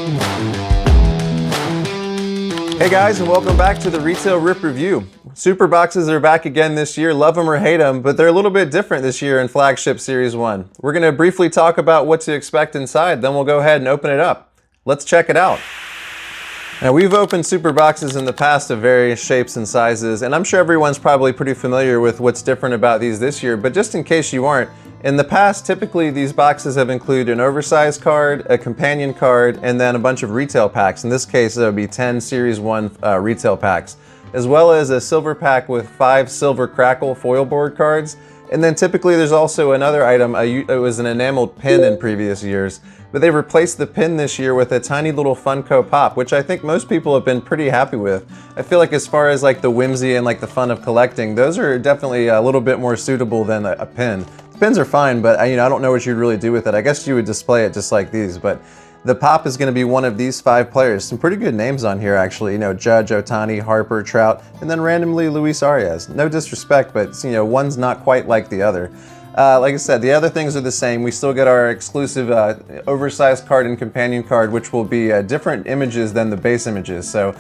Hey guys, and welcome back to the Retail Rip Review. Superboxes are back again this year, love them or hate them, but they're a little bit different this year in Flagship Series 1. We're going to briefly talk about what to expect inside, then we'll go ahead and open it up. Let's check it out. Now, we've opened Superboxes in the past of various shapes and sizes, and I'm sure everyone's probably pretty familiar with what's different about these this year, but just in case you aren't, in the past, typically these boxes have included an oversized card, a companion card, and then a bunch of retail packs. In this case, it would be 10 Series 1 retail packs, as well as a silver pack with 5 silver Crackle foil board cards. And then typically there's also another item, it was an enameled pin in previous years, but they replaced the pin this year with a tiny little Funko Pop, which I think most people have been pretty happy with. I feel like as far as like the whimsy and like the fun of collecting, those are definitely a little bit more suitable than a pin. The pins are fine, but I don't know what you'd really do with it. I guess you would display it just like these, but the Pop is going to be one of these 5 players. Some pretty good names on here, actually. Judge, Ohtani, Harper, Trout, and then randomly Luis Arias. No disrespect, but one's not quite like the other. Like I said, the other things are the same. We still get our exclusive oversized card and companion card, which will be different images than the base images. So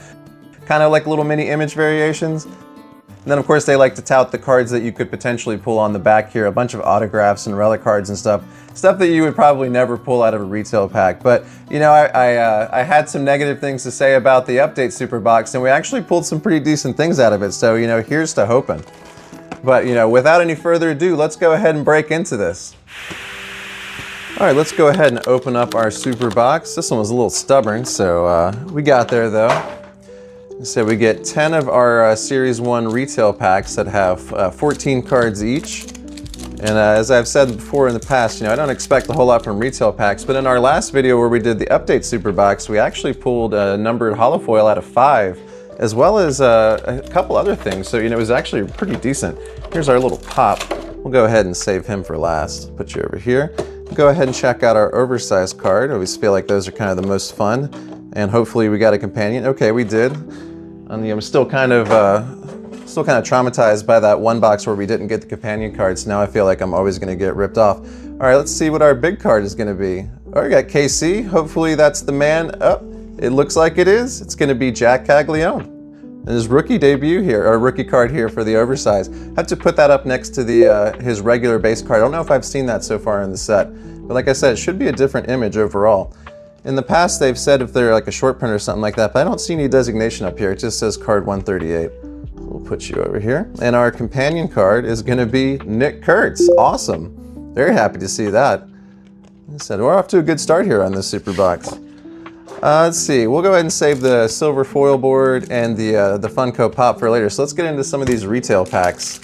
kind of like little mini image variations. And then of course they like to tout the cards that you could potentially pull on the back here, a bunch of autographs and relic cards and stuff that you would probably never pull out of a retail pack. But I had some negative things to say about the update Superbox, and we actually pulled some pretty decent things out of it. So here's to hoping. But without any further ado, let's go ahead and break into this. All right, let's go ahead and open up our Superbox. This one was a little stubborn, so we got there though. So we get 10 of our Series 1 retail packs that have 14 cards each. And as I've said before in the past, I don't expect a whole lot from retail packs, but in our last video where we did the update Superbox, we actually pulled a numbered holofoil out of 5, as well as a couple other things. So it was actually pretty decent. Here's our little Pop. We'll go ahead and save him for last. Put you over here. Go ahead and check out our oversized card. I always feel like those are kind of the most fun. And hopefully we got a companion. Okay, we did. I'm still kind of traumatized by that one box where we didn't get the companion cards. Now I feel like I'm always going to get ripped off. All right, let's see what our big card is going to be. All right, we got KC. Hopefully that's the man. It looks like it is. It's going to be Jack Caglione. And his rookie debut here, or rookie card here for the oversized. I have to put that up next to the his regular base card. I don't know if I've seen that so far in the set, but like I said, it should be a different image overall. In the past, they've said if they're like a short print or something like that, but I don't see any designation up here. It just says card 138. We'll put you over here. And our companion card is going to be Nick Kurtz. Awesome. Very happy to see that. Like I said, we're off to a good start here on this Superbox. Let's see. We'll go ahead and save the silver foil board and the Funko Pop for later. So let's get into some of these retail packs.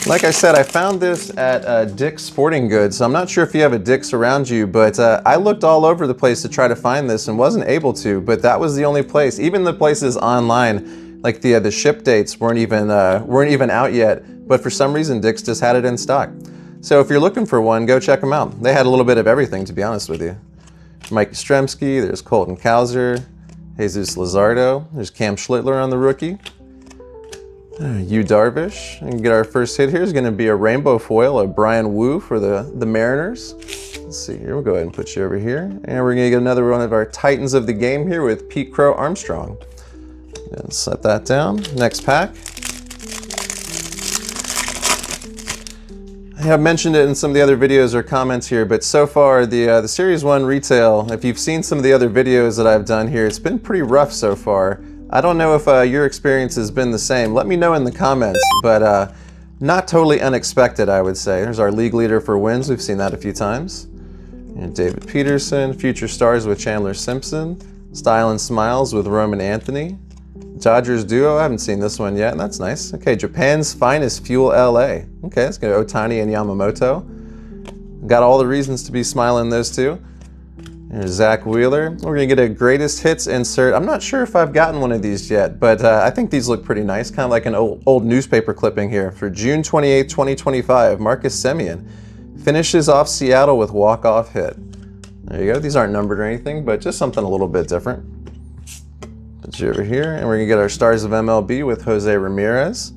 Like I said, I found this at Dick's Sporting Goods. So I'm not sure if you have a Dick's around you, but I looked all over the place to try to find this and wasn't able to, but that was the only place. Even the places online, like the ship dates weren't even out yet, but for some reason Dick's just had it in stock. So if you're looking for one, go check them out. They had a little bit of everything, to be honest with you. Mike Yastrzemski, there's Colton Cowser, Jesus Luzardo, there's Cam Schlittler on the rookie. Yu Darvish. And get our first hit here is going to be a rainbow foil of Brian Wu for the Mariners. Let's see here. We'll go ahead and put you over here. And we're going to get another one of our Titans of the game here with Pete Crow Armstrong. And set that down. Next pack. I have mentioned it in some of the other videos or comments here, but so far the Series 1 retail, if you've seen some of the other videos that I've done here, it's been pretty rough so far. I don't know if your experience has been the same. Let me know in the comments, but not totally unexpected, I would say. There's our league leader for wins. We've seen that a few times. And David Peterson, Future Stars with Chandler Simpson, Style and Smiles with Roman Anthony, Dodgers duo. I haven't seen this one yet. That's nice. Okay, Japan's Finest Fuel LA. Okay, it's going to Ohtani and Yamamoto. Got all the reasons to be smiling those two. There's Zach Wheeler. We're going to get a greatest hits insert. I'm not sure if I've gotten one of these yet, but I think these look pretty nice. Kind of like an old newspaper clipping here. For June 28, 2025, Marcus Semien finishes off Seattle with walk-off hit. There you go. These aren't numbered or anything, but just something a little bit different. Put you over here, and we're going to get our Stars of MLB with Jose Ramirez.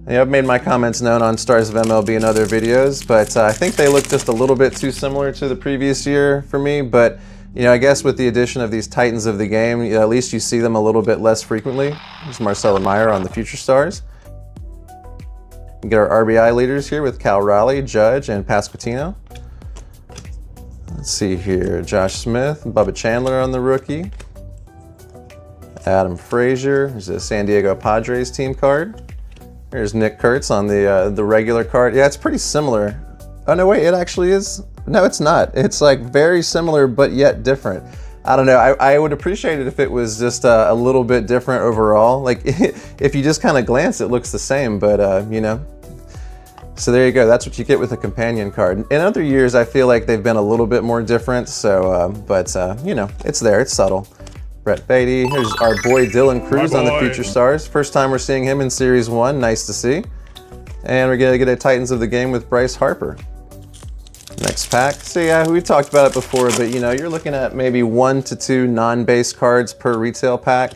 I've made my comments known on Stars of MLB in other videos, but I think they look just a little bit too similar to the previous year for me, but You know, I guess with the addition of these titans of the game, you know, at least you see them a little bit less frequently. There's Marcelo Meyer on the Future Stars. We get our RBI leaders here with Cal Raleigh, Judge, and Pasquantino. Let's see here, Josh Smith, Bubba Chandler on the rookie. Adam Frazier, there's a San Diego Padres team card. There's Nick Kurtz on the regular card. Yeah, it's pretty similar. Oh no, wait, it actually is. No, it's not. It's like very similar, but yet different. I don't know. I would appreciate it if it was just a little bit different overall. Like if you just kind of glance, it looks the same, but you know. So there you go. That's what you get with a companion card. In other years, I feel like they've been a little bit more different. So, you know, it's there. It's subtle. Brett Beatty. Here's our boy Dylan Cruz on the Future Stars. First time we're seeing him in Series 1. Nice to see. And we're going to get a Titans of the Game with Bryce Harper. Next pack. So yeah, we talked about it before, but you know, you're looking at maybe 1 to 2 non-base cards per retail pack.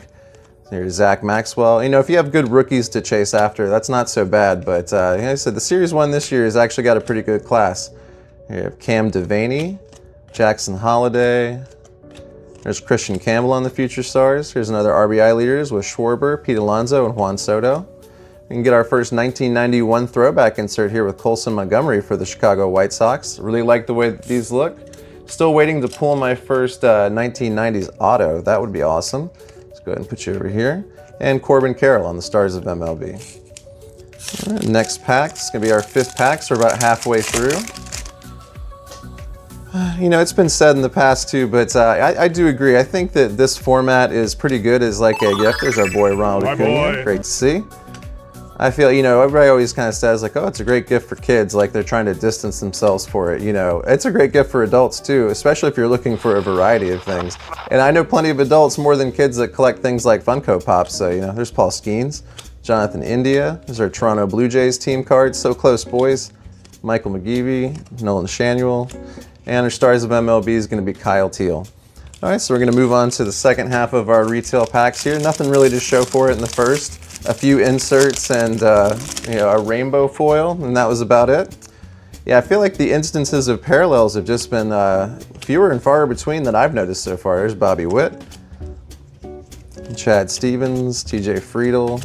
Here's Zach Maxwell. You know, if you have good rookies to chase after, that's not so bad. But like I said, the Series 1 this year has actually got a pretty good class. Here you have Cam Devaney, Jackson Holliday. There's Christian Campbell on the Future Stars. Here's another RBI leaders with Schwarber, Pete Alonso, and Juan Soto. We can get our first 1991 throwback insert here with Colson Montgomery for the Chicago White Sox. Really like the way that these look. Still waiting to pull my first 1990s auto. That would be awesome. Let's go ahead and put you over here. And Corbin Carroll on the Stars of MLB. All right, next pack. It's going to be our 5th pack, so we're about halfway through. You know, it's been said in the past too, but I do agree. I think that this format is pretty good as like a gift. There's our boy Ronald Acuna. Great to see. I feel, you know, everybody always kind of says like, oh, it's a great gift for kids, like they're trying to distance themselves for it. You know, it's a great gift for adults too, especially if you're looking for a variety of things. And I know plenty of adults more than kids that collect things like Funko Pop. So, you know, there's Paul Skeens, Jonathan India. There's our Toronto Blue Jays team cards. So close, boys. Michael McGeevy, Nolan Shanuel. And our Stars of MLB is going to be Kyle Teal. All right, so we're going to move on to the second half of our retail packs here. Nothing really to show for it in the first. A few inserts and you know, a rainbow foil, and that was about it. Yeah, I feel like the instances of parallels have just been fewer and far between that I've noticed so far. There's Bobby Witt, Chad Stevens, TJ Friedel,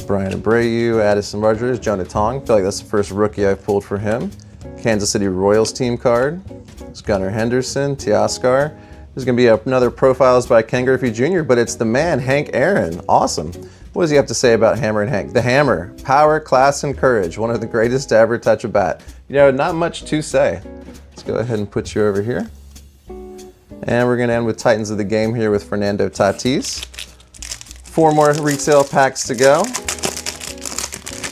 Brian Abreu, Addison Rogers, Jonah Tong. I feel like that's the first rookie I've pulled for him. Kansas City Royals team card. It's Gunnar Henderson, Teoscar. There's going to be another Profiles by Ken Griffey Jr., but it's the man, Hank Aaron. Awesome. What does he have to say about Hammer and Hank? The Hammer, power, class, and courage. One of the greatest to ever touch a bat. You know, not much to say. Let's go ahead and put you over here. And we're going to end with Titans of the Game here with Fernando Tatis. 4 more retail packs to go.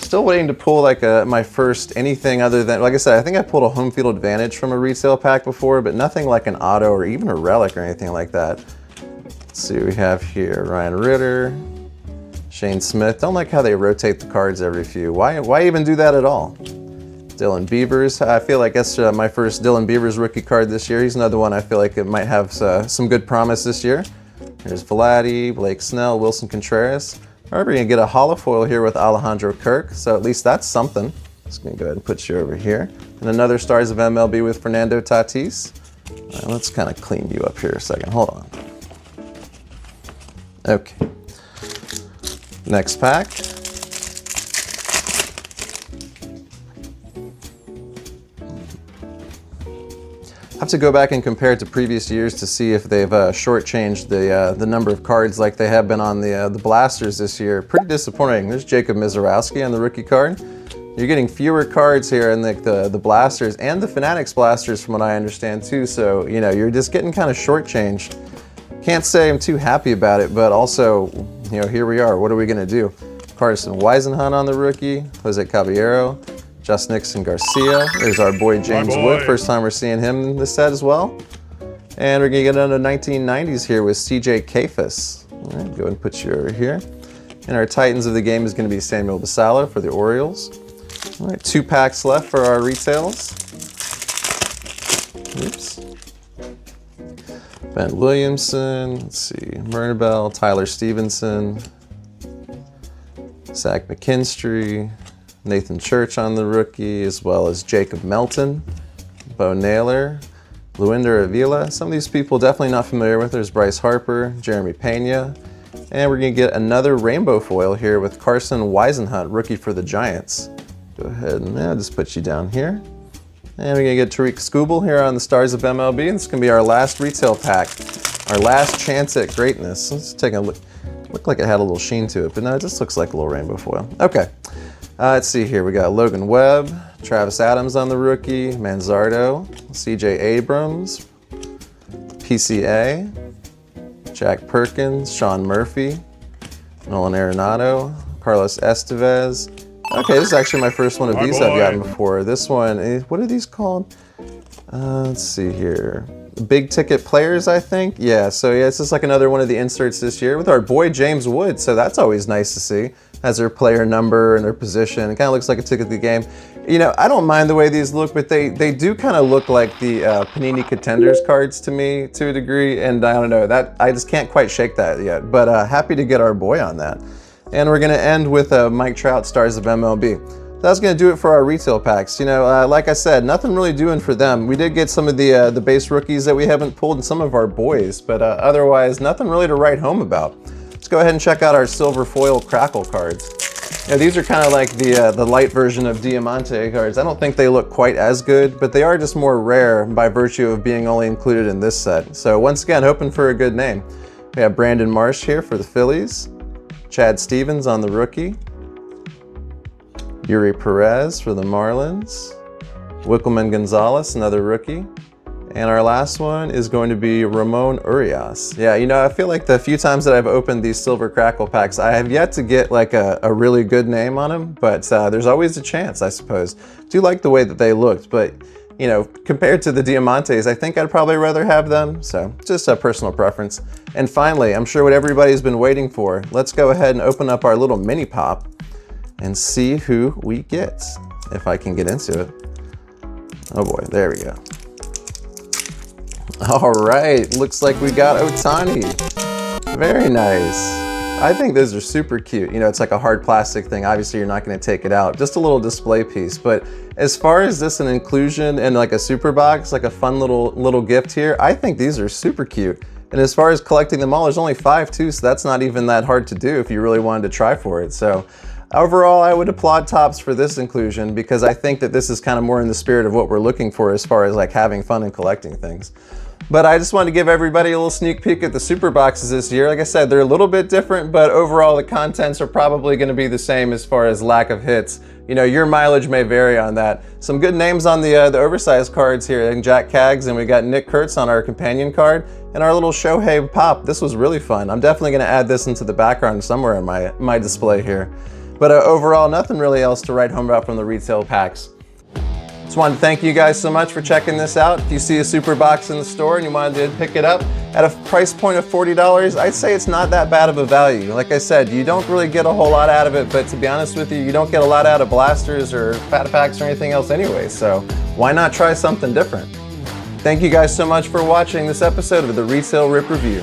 Still waiting to pull like my first anything other than, like I said, I think I pulled a home field advantage from a retail pack before, but nothing like an auto or even a relic or anything like that. Let's see what we have here. Ryan Ritter, Shane Smith. Don't like how they rotate the cards every few. Why even do that at all? Dylan Beavers. I feel like that's my first Dylan Beavers rookie card this year. He's another one I feel like it might have some good promise this year. There's Vladdy, Blake Snell, Wilson Contreras. However, you're going to get a holofoil here with Alejandro Kirk, so at least that's something. Just going to go ahead and put you over here. And another Stars of MLB with Fernando Tatis. Let's kind of clean you up here a second. Hold on. Okay. Next pack. I have to go back and compare it to previous years to see if they've shortchanged the number of cards like they have been on the blasters this year. Pretty disappointing. There's Jacob Mizorowski on the rookie card. You're getting fewer cards here in the blasters and the Fanatics blasters from what I understand too. So, you know, you're just getting kind of shortchanged. Can't say I'm too happy about it, but also, you know, here we are. What are we going to do? Carson Weisenhunt on the rookie. Jose Caballero. Just Nixon Garcia. There's our boy James Wood. First time we're seeing him in this set as well. And we're going to get into 1990s here with CJ Kafis. All right, go ahead and put you over here. And our Titans of the Game is going to be Samuel Basallo for the Orioles. All right, 2 packs left for our retails. Oops. Ben Williamson. Let's see. Murnabell, Tyler Stevenson. Zach McKinstry. Nathan Church on the rookie, as well as Jacob Melton, Bo Naylor, Luinder Avila. Some of these people definitely not familiar with. There's Bryce Harper, Jeremy Pena. And we're going to get another rainbow foil here with Carson Weisenhunt, rookie for the Giants. Go ahead and just put you down here. And we're going to get Tariq Skubal here on the Stars of MLB. And this is going to be our last retail pack, our last chance at greatness. Let's take a look. Looked like it had a little sheen to it, but no, it just looks like a little rainbow foil. Okay, let's see here. We got Logan Webb, Travis Adams on the rookie, Manzardo, CJ Abrams, PCA, Jack Perkins, Sean Murphy, Nolan Arenado, Carlos Estevez. Okay, this is actually my first one of these I've gotten before. This one, what are these called? Let's see here. Big ticket players, I think. Yeah, so yeah, it's just like another one of the inserts this year with our boy James Wood. So that's always nice to see. Has their player number and their position. It kind of looks like a ticket of the game. You know, I don't mind the way these look, but they do kind of look like the Panini Contenders cards to me to a degree. And I don't know, that I just can't quite shake that yet. But happy to get our boy on that. And we're going to end with Mike Trout, Stars of MLB. That's going to do it for our retail packs. You know, like I said, nothing really doing for them. We did get some of the base rookies that we haven't pulled and some of our boys, but otherwise, nothing really to write home about. Let's go ahead and check out our silver foil Crackle cards. Yeah, these are kind of like the light version of Diamante cards. I don't think they look quite as good, but they are just more rare by virtue of being only included in this set. So once again, hoping for a good name. We have Brandon Marsh here for the Phillies, Chad Stevens on the rookie, Yuri Perez for the Marlins, Wickelman Gonzalez, another rookie, and our last one is going to be Ramon Urias. Yeah, you know, I feel like the few times that I've opened these silver Crackle packs, I have yet to get like a really good name on them, but there's always a chance, I suppose. Do like the way that they looked, but you know, compared to the Diamantes, I think I'd probably rather have them, so just a personal preference. And finally, I'm sure what everybody's been waiting for, let's go ahead and open up our little mini pop and see who we get, if I can get into it. Oh boy, there we go. All right, looks like we got Ohtani. Very nice. I think those are super cute. You know, it's like a hard plastic thing. Obviously, you're not gonna take it out. Just a little display piece. But as far as this an inclusion and like a super box, like a fun little gift here, I think these are super cute. And as far as collecting them all, there's only 5 too, so that's not even that hard to do if you really wanted to try for it. So overall, I would applaud Topps for this inclusion because I think that this is kind of more in the spirit of what we're looking for as far as like having fun and collecting things. But I just wanted to give everybody a little sneak peek at the super boxes this year. Like I said, they're a little bit different, but overall the contents are probably going to be the same as far as lack of hits. You know, your mileage may vary on that. Some good names on the oversized cards here, and Jack Kaggs, and we got Nick Kurtz on our companion card, and our little Shohei Pop. This was really fun. I'm definitely going to add this into the background somewhere in my display here. But overall, nothing really else to write home about from the retail packs. Just wanted to thank you guys so much for checking this out. If you see a super box in the store and you wanted to pick it up at a price point of $40, I'd say it's not that bad of a value. Like I said, you don't really get a whole lot out of it, but to be honest with you, you don't get a lot out of blasters or fat packs or anything else anyway, so why not try something different? Thank you guys so much for watching this episode of the Retail Rip Review.